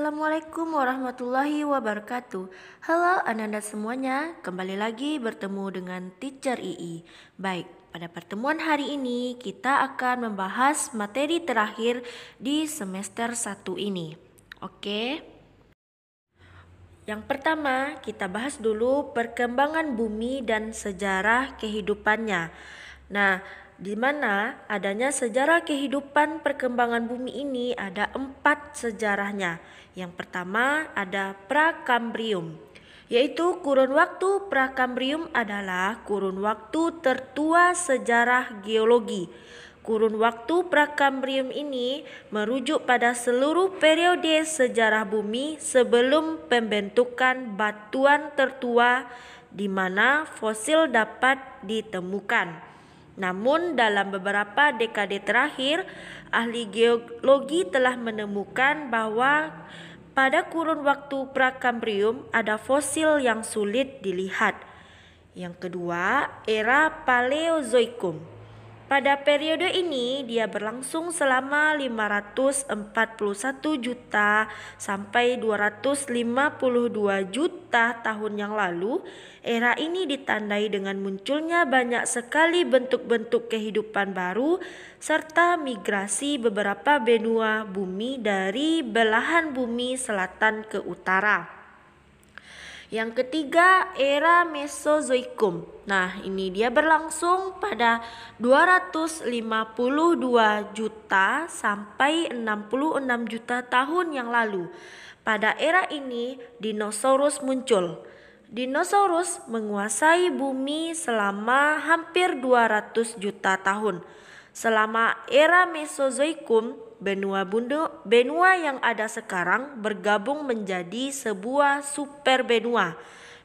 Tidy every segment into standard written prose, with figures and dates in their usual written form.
Assalamualaikum warahmatullahi wabarakatuh. Halo anak-anak semuanya, kembali lagi bertemu dengan Teacher Ii. Baik, pada pertemuan hari ini kita akan membahas materi terakhir di semester 1 ini. Oke. Yang pertama, kita bahas dulu perkembangan bumi dan sejarah kehidupannya. Nah, di mana adanya sejarah kehidupan perkembangan bumi ini ada 4 sejarahnya. Yang pertama ada Prakambrium, yaitu kurun waktu Prakambrium adalah kurun waktu tertua sejarah geologi. Kurun waktu Prakambrium ini merujuk pada seluruh periode sejarah bumi sebelum pembentukan batuan tertua di mana fosil dapat ditemukan. Namun dalam beberapa dekade terakhir, ahli geologi telah menemukan bahwa pada kurun waktu Prakambrium ada fosil yang sulit dilihat. Yang kedua, era Paleozoikum. Pada periode ini dia berlangsung selama 541 juta sampai 252 juta tahun yang lalu. Era ini ditandai dengan munculnya banyak sekali bentuk-bentuk kehidupan baru serta migrasi beberapa benua bumi dari belahan bumi selatan ke utara. Yang ketiga, era Mesozoikum. Nah, ini dia berlangsung pada 252 juta sampai 66 juta tahun yang lalu. Pada era ini, dinosaurus muncul. Dinosaurus menguasai bumi selama hampir 200 juta tahun. Selama era Mesozoikum, benua yang ada sekarang bergabung menjadi sebuah super benua.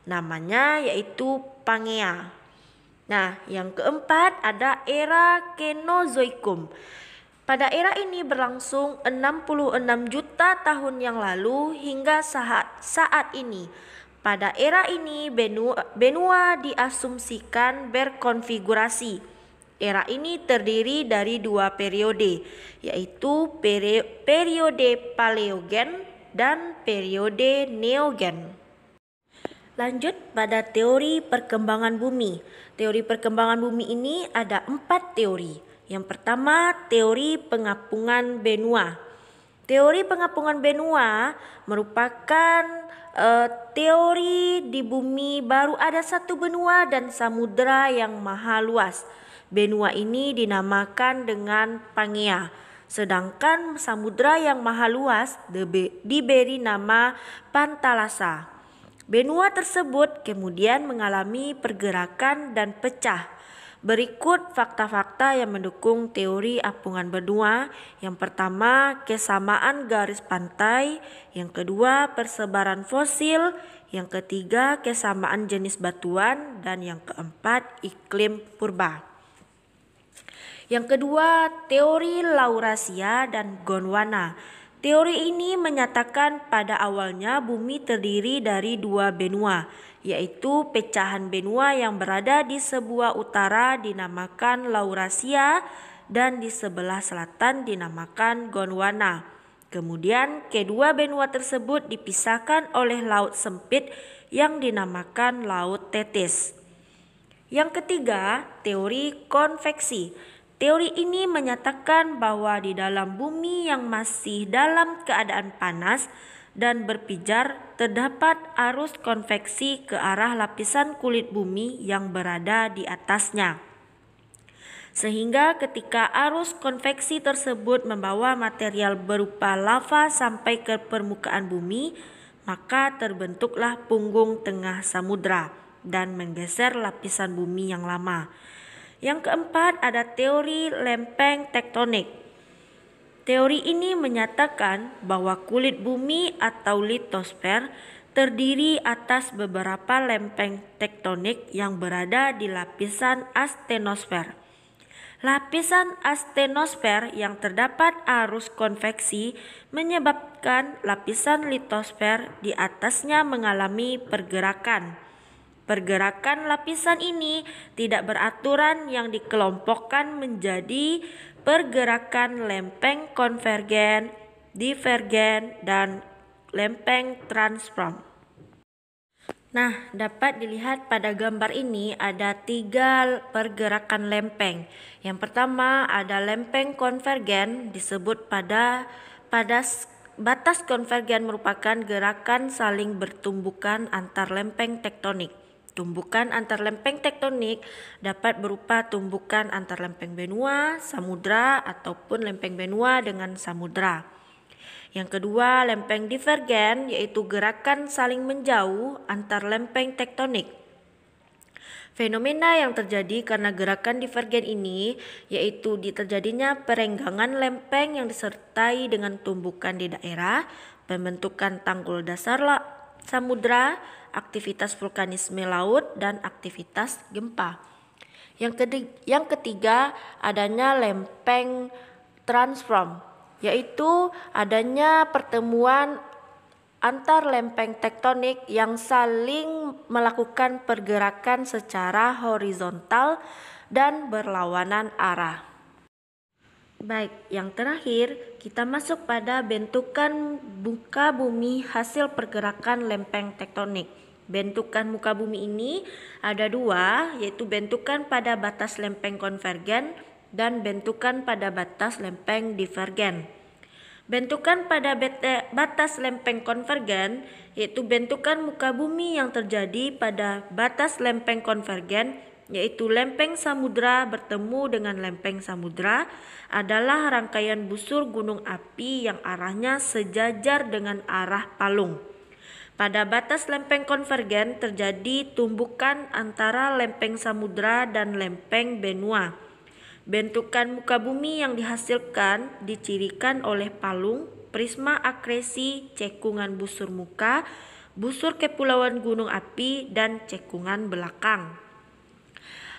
Namanya yaitu Pangea. Nah, yang keempat ada era Kenozoikum. Pada era ini berlangsung 66 juta tahun yang lalu hingga saat ini. Pada era ini benua diasumsikan berkonfigurasi. Era ini terdiri dari 2 periode, yaitu periode Paleogen dan periode Neogen. Lanjut pada teori perkembangan bumi. Teori perkembangan bumi ini ada 4 teori. Yang pertama, teori pengapungan benua. Teori pengapungan benua merupakan teori di bumi baru ada satu benua dan samudera yang maha luas. Benua ini dinamakan dengan Pangea. Sedangkan samudera yang maha luas diberi nama Pantalasa. Benua tersebut kemudian mengalami pergerakan dan pecah. Berikut fakta-fakta yang mendukung teori apungan benua. Yang pertama, kesamaan garis pantai. Yang kedua, persebaran fosil. Yang ketiga, kesamaan jenis batuan. Dan yang keempat, iklim purba. Yang kedua, teori Laurasia dan Gondwana. Teori ini menyatakan pada awalnya bumi terdiri dari 2 benua, yaitu pecahan benua yang berada di sebelah utara dinamakan Laurasia dan di sebelah selatan dinamakan Gondwana. Kemudian kedua benua tersebut dipisahkan oleh laut sempit yang dinamakan Laut Tetis. Yang ketiga, teori konveksi. Teori ini menyatakan bahwa di dalam bumi yang masih dalam keadaan panas dan berpijar terdapat arus konveksi ke arah lapisan kulit bumi yang berada di atasnya. Sehingga ketika arus konveksi tersebut membawa material berupa lava sampai ke permukaan bumi, maka terbentuklah punggung tengah samudra dan menggeser lapisan bumi yang lama. Yang keempat ada teori lempeng tektonik. Teori ini menyatakan bahwa kulit bumi atau litosfer terdiri atas beberapa lempeng tektonik yang berada di lapisan astenosfer. Lapisan astenosfer yang terdapat arus konveksi menyebabkan lapisan litosfer di atasnya mengalami pergerakan. Pergerakan lapisan ini tidak beraturan yang dikelompokkan menjadi pergerakan lempeng konvergen, divergen, dan lempeng transform. Nah, dapat dilihat pada gambar ini ada 3 pergerakan lempeng. Yang pertama ada lempeng konvergen, disebut pada batas konvergen merupakan gerakan saling bertumbukan antar lempeng tektonik. Tumbukan antar lempeng tektonik dapat berupa tumbukan antar lempeng benua, samudra ataupun lempeng benua dengan samudra. Yang kedua, lempeng divergen, yaitu gerakan saling menjauh antar lempeng tektonik. Fenomena yang terjadi karena gerakan divergen ini yaitu terjadinya perenggangan lempeng yang disertai dengan tumbukan di daerah, pembentukan tanggul dasar samudra, aktivitas vulkanisme laut, dan aktivitas gempa. Yang ketiga, adanya lempeng transform, yaitu adanya pertemuan antar lempeng tektonik yang saling melakukan pergerakan secara horizontal dan berlawanan arah. Baik, yang terakhir kita masuk pada bentukan muka bumi hasil pergerakan lempeng tektonik. Bentukan muka bumi ini ada 2, yaitu bentukan pada batas lempeng konvergen dan bentukan pada batas lempeng divergen. Bentukan pada batas lempeng konvergen yaitu bentukan muka bumi yang terjadi pada batas lempeng konvergen, yaitu lempeng samudra bertemu dengan lempeng samudra adalah rangkaian busur gunung api yang arahnya sejajar dengan arah palung. Pada batas lempeng konvergen terjadi tumbukan antara lempeng samudra dan lempeng benua. Bentukan muka bumi yang dihasilkan dicirikan oleh palung, prisma akresi, cekungan busur muka, busur kepulauan gunung api, dan cekungan belakang.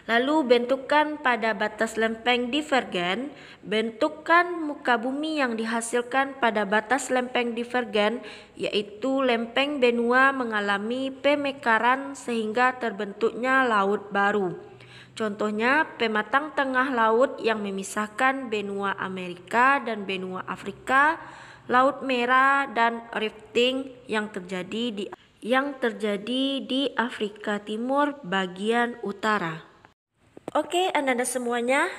Lalu bentukan pada batas lempeng divergen, bentukan muka bumi yang dihasilkan pada batas lempeng divergen yaitu lempeng benua mengalami pemekaran sehingga terbentuknya laut baru. Contohnya pematang tengah laut yang memisahkan benua Amerika dan benua Afrika, Laut Merah, dan rifting yang terjadi di Afrika Timur bagian utara. Oke, Anda semuanya,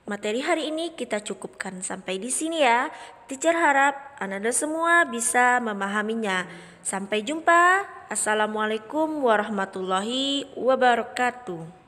materi hari ini kita cukupkan sampai di sini ya. Teacher harap Anda semua bisa memahaminya. Sampai jumpa. Assalamualaikum warahmatullahi wabarakatuh.